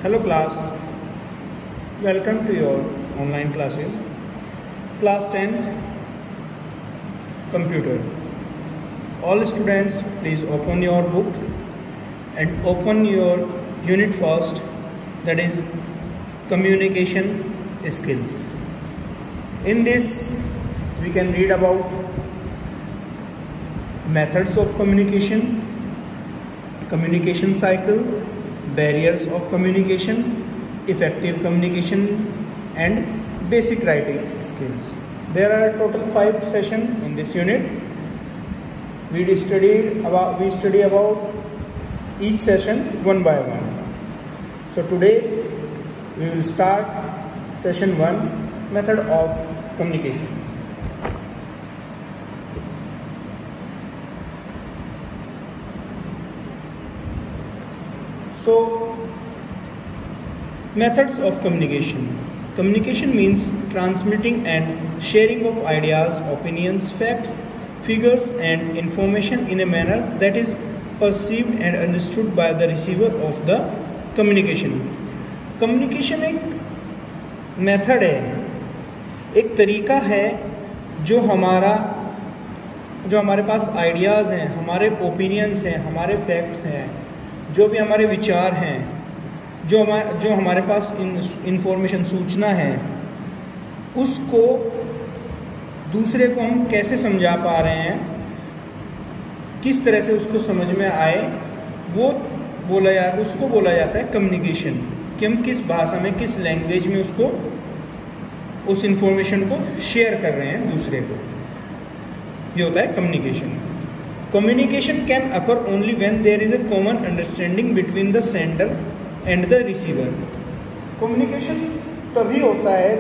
Hello class, welcome to your online classes. Class 10th Computer. All students please open your book and open your unit first, that is communication skills. In this we can read about methods of communication, communication cycle, barriers of communication, effective communication and basic writing skills. There are total 5 sessions in this unit. We study about each session one by one. So today we will start session 1, method of communication. So, methods of communication. Communication means transmitting and sharing of ideas, opinions, facts, figures and information in a manner that is perceived and understood by the receiver of the communication. Communication एक method है, एक तरीका है जो हमारे पास ideas हैं, हमारे opinions हैं, हमारे फैक्ट्स हैं, जो भी हमारे विचार हैं, जो हमारे पास इंफॉर्मेशन सूचना है, उसको दूसरे को हम कैसे समझा पा रहे हैं, किस तरह से उसको समझ में आए, उसको बोला जाता है कम्युनिकेशन। कि हम किस भाषा में, किस लैंग्वेज में उस इंफॉर्मेशन को शेयर कर रहे हैं दूसरे को, ये होता है communication. Communication can occur only when there is a common understanding between the sender and the receiver. Communication तभी होता है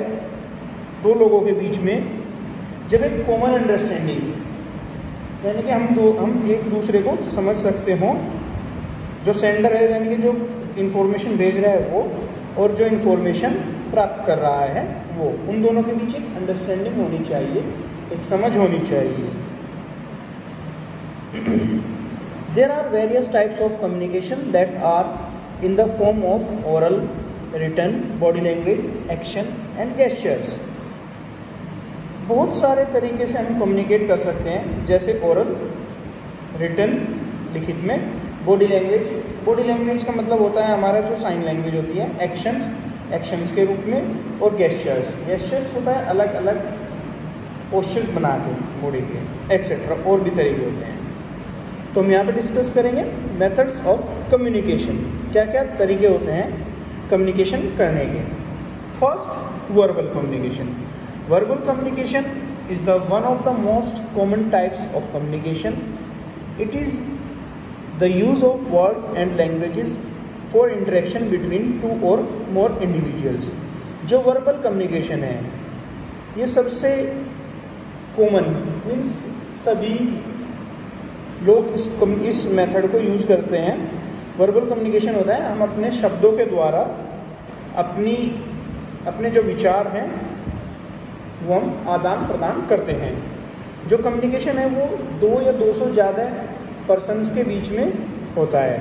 दो लोगों के बीच में जब एक कॉमन अंडरस्टैंडिंग, यानी कि हम एक दूसरे को समझ सकते हों, जो सेंडर है यानी कि जो इन्फॉर्मेशन भेज रहा है वो, और जो इन्फॉर्मेशन प्राप्त कर रहा है वो, उन दोनों के बीच एक अंडरस्टैंडिंग होनी चाहिए, एक समझ होनी चाहिए। There are various types of communication that are in the form of oral, written, body language, action and gestures. बहुत सारे तरीके से हम कम्युनिकेट कर सकते हैं, जैसे ओरल, रिटन लिखित में, बॉडी लैंग्वेज का मतलब होता है हमारा जो साइन लैंग्वेज होती है, एक्शंस के रूप में, और गेस्चर्स होता है अलग अलग पोस्चर्स बना के बॉडी के, एक्सेट्रा, और भी तरीके होते हैं। तो हम यहाँ पे डिस्कस करेंगे मेथड्स ऑफ कम्युनिकेशन, क्या क्या तरीके होते हैं कम्युनिकेशन करने के। First, verbal communication. Verbal communication is the one of the most common types of communication. It is the use of words and languages for interaction between two और मोर individuals. जो verbal communication है ये सबसे common means सभी लोग इस method को use करते हैं। वर्बल कम्युनिकेशन होता है हम अपने शब्दों के द्वारा अपने जो विचार हैं वो हम आदान प्रदान करते हैं। जो कम्युनिकेशन है वो 2 या 2 से ज़्यादा पर्सन्स के बीच में होता है।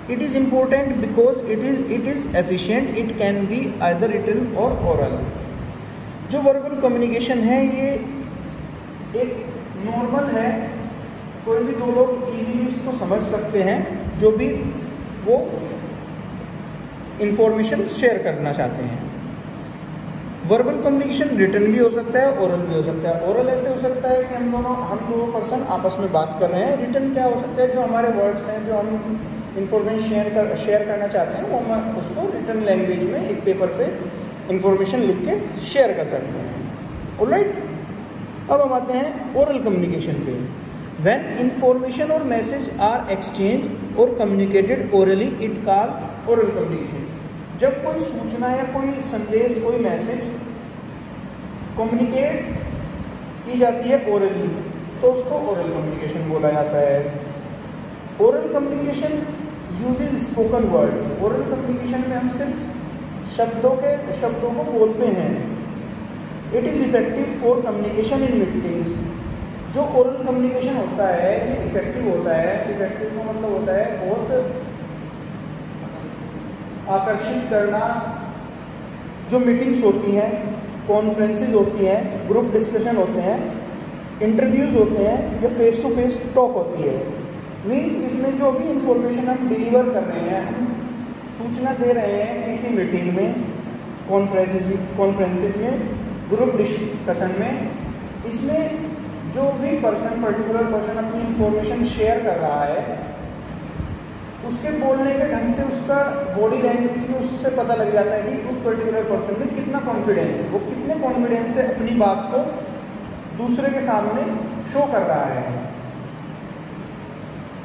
It is important because it is efficient, it can be either written or oral. जो वर्बल कम्युनिकेशन है ये एक नॉर्मल है, कोई भी 2 लोग इजीली इसको समझ सकते हैं जो भी वो इंफॉर्मेशन शेयर करना चाहते हैं। वर्बल कम्युनिकेशन रिटन भी हो सकता है, ओरल भी हो सकता है। ओरल ऐसे हो सकता है कि हम दोनों पर्सन आपस में बात कर रहे हैं। रिटन क्या हो सकता है, जो हमारे वर्ड्स हैं, जो हम इंफॉर्मेशन शेयर करना चाहते हैं, वो हम उसको रिटन लैंग्वेज में एक पेपर पे इंफॉर्मेशन लिख के शेयर कर सकते हैं। ऑलराइट, अब हम आते हैं ओरल कम्युनिकेशन पे। व्हेन इंफॉर्मेशन और मैसेज आर एक्सचेंज और communicated orally, it call oral communication. जब कोई सूचना या कोई संदेश, कोई मैसेज कम्युनिकेट की जाती है ओरली, तो उसको ओरल कम्युनिकेशन बोला जाता है। Oral communication uses spoken words. Oral communication में हम सिर्फ शब्दों को बोलते हैं। It is effective for communication in meetings. जो ओरल कम्युनिकेशन होता है ये इफेक्टिव होता है। इफेक्टिव का मतलब होता है बहुत आकर्षित करना, जो मीटिंग्स होती हैं, कॉन्फ्रेंसेस होती हैं, ग्रुप डिस्कशन होते हैं, इंटरव्यूज़ होते हैं या फेस टू फेस टॉक होती है। मीन्स इसमें जो भी इंफॉर्मेशन हम डिलीवर कर रहे हैं, हम सूचना दे रहे हैं किसी मीटिंग में, कॉन्फ्रेंसेस में, ग्रुप डिस्कशन में, इसमें जो भी पर्टिकुलर पर्सन अपनी इंफॉर्मेशन शेयर कर रहा है, उसके बोलने के ढंग से, उसका बॉडी लैंग्वेज में उससे पता लग जाता है कि उस पर्टिकुलर पर्सन में कितना कॉन्फिडेंस है, वो कितने कॉन्फिडेंस से अपनी बात को दूसरे के सामने शो कर रहा है।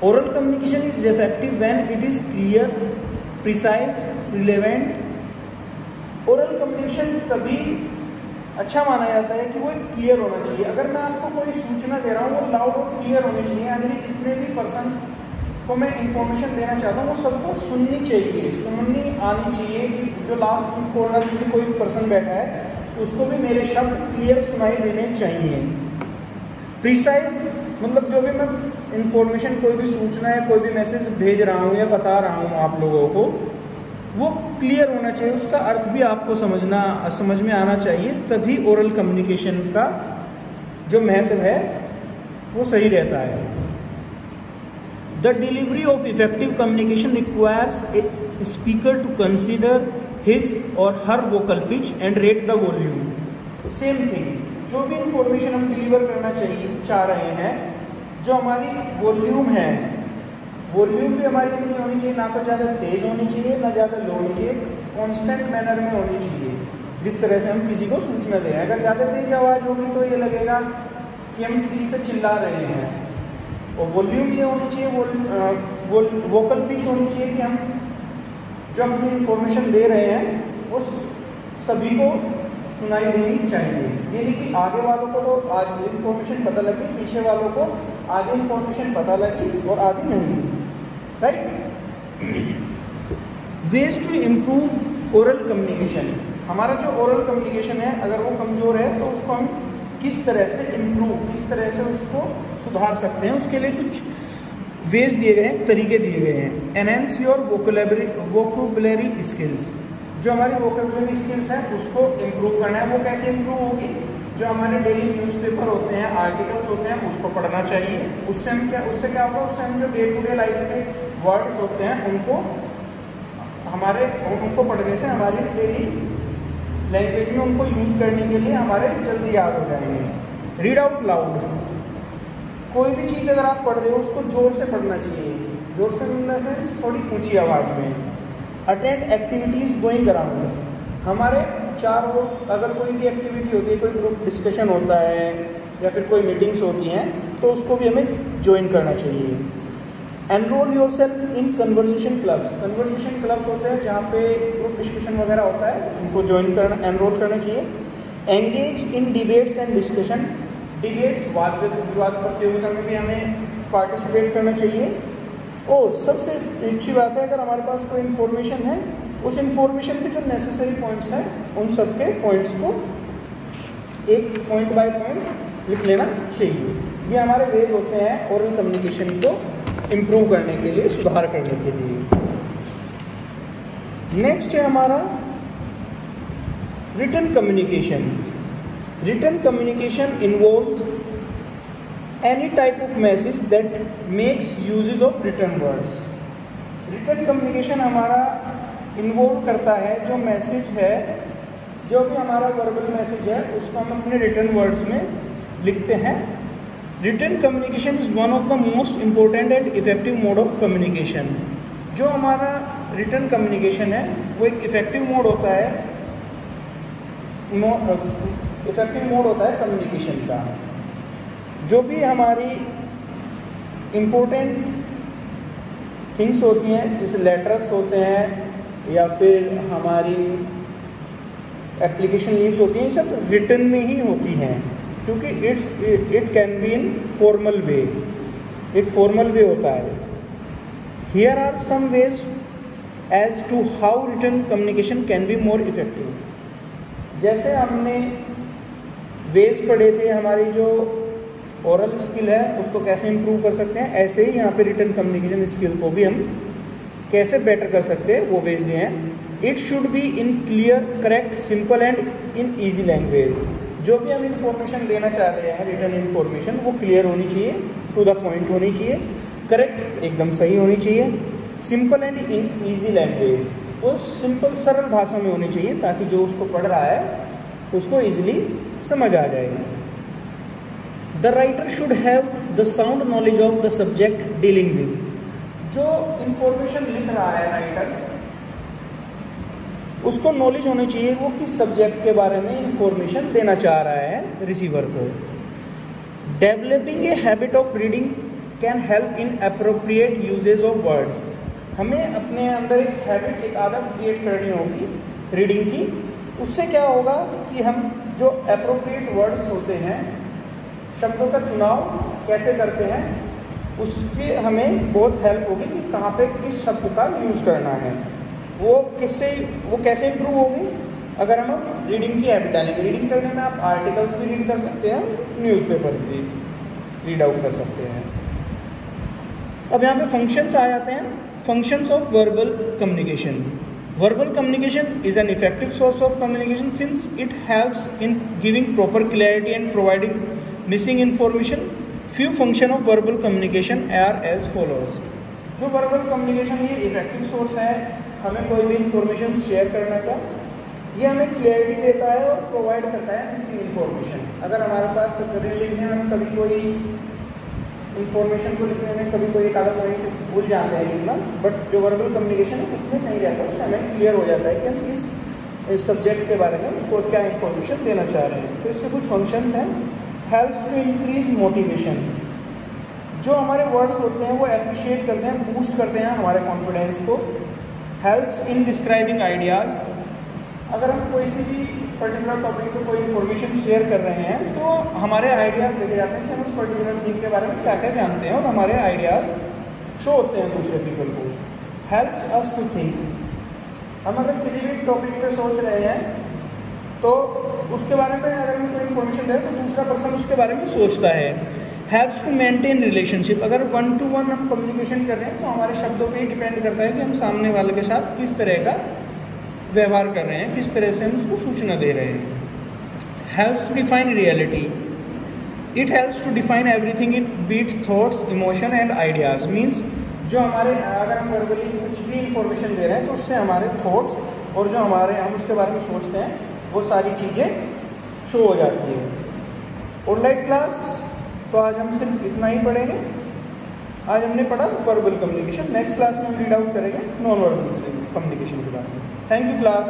Oral communication is effective when it is clear, precise, relevant. Oral communication तभी अच्छा माना जाता है कि वो क्लियर होना चाहिए। अगर मैं आपको कोई सूचना दे रहा हूँ, वो लाउड और क्लियर होनी चाहिए, यानी कि जितने भी पर्सन्स को मैं इंफॉर्मेशन देना चाहता हूँ वो सबको सुननी चाहिए, सुननी आनी चाहिए। कि जो लास्ट कॉर्नर में कोई पर्सन बैठा है उसको भी मेरे शब्द क्लियर सुनाई देने चाहिए। प्रिसाइज मतलब जो भी मैं इंफॉर्मेशन, कोई भी सूचना या कोई भी मैसेज भेज रहा हूँ या बता रहा हूँ आप लोगों को, वो क्लियर होना चाहिए, उसका अर्थ भी आपको समझ में आना चाहिए, तभी ओरल कम्युनिकेशन का जो महत्व है वो सही रहता है। The delivery of effective communication requires a speaker to consider his or her vocal pitch and rate the volume. Same thing, जो भी इंफॉर्मेशन हम डिलीवर करना चाह रहे हैं, जो हमारी वॉल्यूम है, वॉल्यूम भी हमारी इतनी होनी चाहिए, ना तो ज़्यादा तेज होनी चाहिए ना ज़्यादा लो होनी चाहिए, कांस्टेंट मैनर में होनी चाहिए, जिस तरह से हम किसी को सूचना दे रहे हैं। अगर ज़्यादा तेज आवाज़ होगी तो ये लगेगा कि हम किसी पे चिल्ला रहे हैं। और वॉल्यूम ये होनी चाहिए, वोकल पिच होनी चाहिए कि हम जो अपनी इंफॉर्मेशन दे रहे हैं वो सभी को सुनाई देनी चाहिए। ये नहीं कि आगे वालों को तो आज इंफॉर्मेशन पता लगी, पीछे वालों को आगे इंफॉर्मेशन पता लगी और आगे नहीं, right. Ways to improve oral communication. हमारा जो ओरल कम्युनिकेशन है अगर वो कमज़ोर है तो उसको हम किस तरह से इम्प्रूव, किस तरह से उसको सुधार सकते हैं, उसके लिए कुछ वेज दिए गए हैं, तरीके दिए गए हैं। Enhance your vocabulary skills. जो हमारी वोकैबुलरी स्किल्स हैं उसको इम्प्रूव करना है। वो कैसे इम्प्रूव होगी? जो हमारे डेली न्यूज़पेपर होते हैं, आर्टिकल्स होते हैं, उसको पढ़ना चाहिए। उससे क्या होगा, उससे हम जो डे टू डे लाइफ के वर्ड्स होते हैं उनको पढ़ने से हमारी डेली लैंग्वेज में उनको यूज़ करने के लिए हमारे जल्दी याद हो जाएंगे। Read out loud. कोई भी चीज़ अगर आप पढ़ रहे हो उसको ज़ोर से पढ़ना चाहिए, ज़ोर से मिलने से थोड़ी ऊंची आवाज़ में। Attend activities going around. हमारे चारों अगर कोई भी एक्टिविटी होती है, कोई ग्रुप डिस्कशन होता है या फिर कोई मीटिंग्स होती हैं तो उसको भी हमें ज्वाइन करना चाहिए। Enrol yourself in conversation clubs. Conversation clubs होते हैं जहाँ पे ग्रुप डिस्कशन वगैरह होता है, उनको ज्वाइन करना, एनरोल करना चाहिए। Engage in debates and discussion. Debates, वाद विवाद प्रतियोगिता में भी हमें पार्टिसिपेट करना चाहिए। और सबसे अच्छी बात है, अगर हमारे पास कोई इन्फॉर्मेशन है, उस इन्फॉर्मेशन के जो नेसेसरी पॉइंट्स हैं उन सब के पॉइंट्स को एक पॉइंट बाय पॉइंट लिख लेना चाहिए। ये हमारे वेज होते हैं ओरल कम्युनिकेशन को इम्प्रूव करने के लिए, सुधार करने के लिए। नेक्स्ट है हमारा written communication. Written communication involves any type of message that makes uses of written words. Written communication हमारा इन्वॉल्व करता है जो मैसेज है, जो भी हमारा वर्बल मैसेज है उसको हम अपने रिटन वर्ड्स में लिखते हैं। Written communication is one of the most important and effective mode of communication. जो हमारा रिटन कम्युनिकेशन है वो एक इफेक्टिव मोड होता है, कम्युनिकेशन का। जो भी हमारी इम्पोर्टेंट थिंग्स होती हैं, जैसे लेटर्स होते हैं या फिर हमारी एप्लीकेशन लीव्स होती हैं, ये सब रिटन में ही होती हैं, क्योंकि it can be in formal way, एक फॉर्मल वे होता है। Here are some ways as to how written communication can be more effective. जैसे हमने वेज पढ़े थे, हमारी जो ओरल स्किल है उसको कैसे इम्प्रूव कर सकते हैं, ऐसे ही यहाँ पे रिटन कम्युनिकेशन स्किल को भी हम कैसे बेटर कर सकते हैं वो वेज दिए हैं। It should be in clear, correct, simple and in easy language. जो भी हम इंफॉर्मेशन देना चाह रहे हैं, रिटर्न इंफॉर्मेशन, वो क्लियर होनी चाहिए, टू द पॉइंट होनी चाहिए, करेक्ट एकदम सही होनी चाहिए, simple and in easy language, वो सिंपल सरल भाषा में होनी चाहिए ताकि जो उसको पढ़ रहा है उसको ईजिली समझ आ जाएगा। The writer should have the sound knowledge of the subject dealing with. जो इंफॉर्मेशन लिख रहा है राइटर, उसको नॉलेज होनी चाहिए वो किस सब्जेक्ट के बारे में इंफॉर्मेशन देना चाह रहा है रिसीवर को। Developing a habit of reading can help in appropriate uses of words. हमें अपने अंदर एक हैबिट, एक आदत क्रिएट करनी होगी रीडिंग की। उससे क्या होगा कि हम जो अप्रोप्रिएट वर्ड्स होते हैं, शब्दों का चुनाव कैसे करते हैं, उसकी हमें बहुत हेल्प होगी कि कहाँ पे किस शब्द का यूज़ करना है। वो कैसे इम्प्रूव होगी अगर हम रीडिंग की हैबिट डालेंगे। रीडिंग करने में आप आर्टिकल्स भी रीड कर सकते हैं, न्यूज़पेपर भी रीड आउट कर सकते हैं। अब यहाँ पे फंक्शंस आ जाते हैं। Functions of verbal communication. Verbal communication is an effective source of communication since it helps in giving proper clarity and providing missing information. Few functions of verbal communication are as follows. जो verbal communication ये effective source है हमें कोई भी information share करने का, ये हमें clarity देता है और provide करता है missing information। अगर हमारे पास लिखने में कभी कोई इन्फॉर्मेशन को लिखने में कभी कोई एक आधा पॉइंट भूल जाते हैं लिखना, बट जो वर्बल कम्युनिकेशन है उसमें नहीं रहता, उससे हमें क्लियर हो जाता है कि हम किस सब्जेक्ट के बारे में को क्या इन्फॉर्मेशन देना चाह रहे हैं। तो इसके कुछ फंक्शंस हैं। Help to increase motivation. जो हमारे वर्ड्स होते हैं वो अप्रिशिएट करते हैं, बूस्ट करते हैं हमारे कॉन्फिडेंस को। Helps in describing ideas. अगर हम कोई सी भी पर्टिकुलर टॉपिक पे कोई इन्फॉर्मेशन शेयर कर रहे हैं तो हमारे आइडियाज़ देखे जाते हैं कि हम उस पर्टिकुलर थिंग के बारे में क्या क्या जानते हैं और हमारे आइडियाज़ शो होते हैं दूसरे पीपल को। Helps us to think. हम अगर किसी भी टॉपिक पे सोच रहे हैं तो उसके बारे में अगर हम कोई इन्फॉर्मेशन दें तो दूसरा पर्सन उसके बारे में सोचता है। Helps to maintain relationship. अगर 1 to 1 हम कम्युनिकेशन कर रहे हैं तो हमारे शब्दों पे ही डिपेंड करता है कि हम सामने वाले के साथ किस तरह का व्यवहार कर रहे हैं, किस तरह से हम उसको सूचना दे रहे हैं। Helps to define reality. It helps to define everything, it beats thoughts, emotion and ideas. मीन्स जो हमारे अगर हम वर्बली कुछ भी इंफॉर्मेशन दे रहे हैं तो उससे हमारे थॉट्स और जो हम उसके बारे में सोचते हैं वो सारी चीज़ें शो हो जाती है। ऑनलाइन क्लास तो आज हम सिर्फ इतना ही पढ़ेंगे। आज हमने पढ़ा वर्बल कम्युनिकेशन। नेक्स्ट क्लास में हम रीड आउट करेंगे नॉन वर्बल कम्युनिकेशन के बारे में। Thank you class.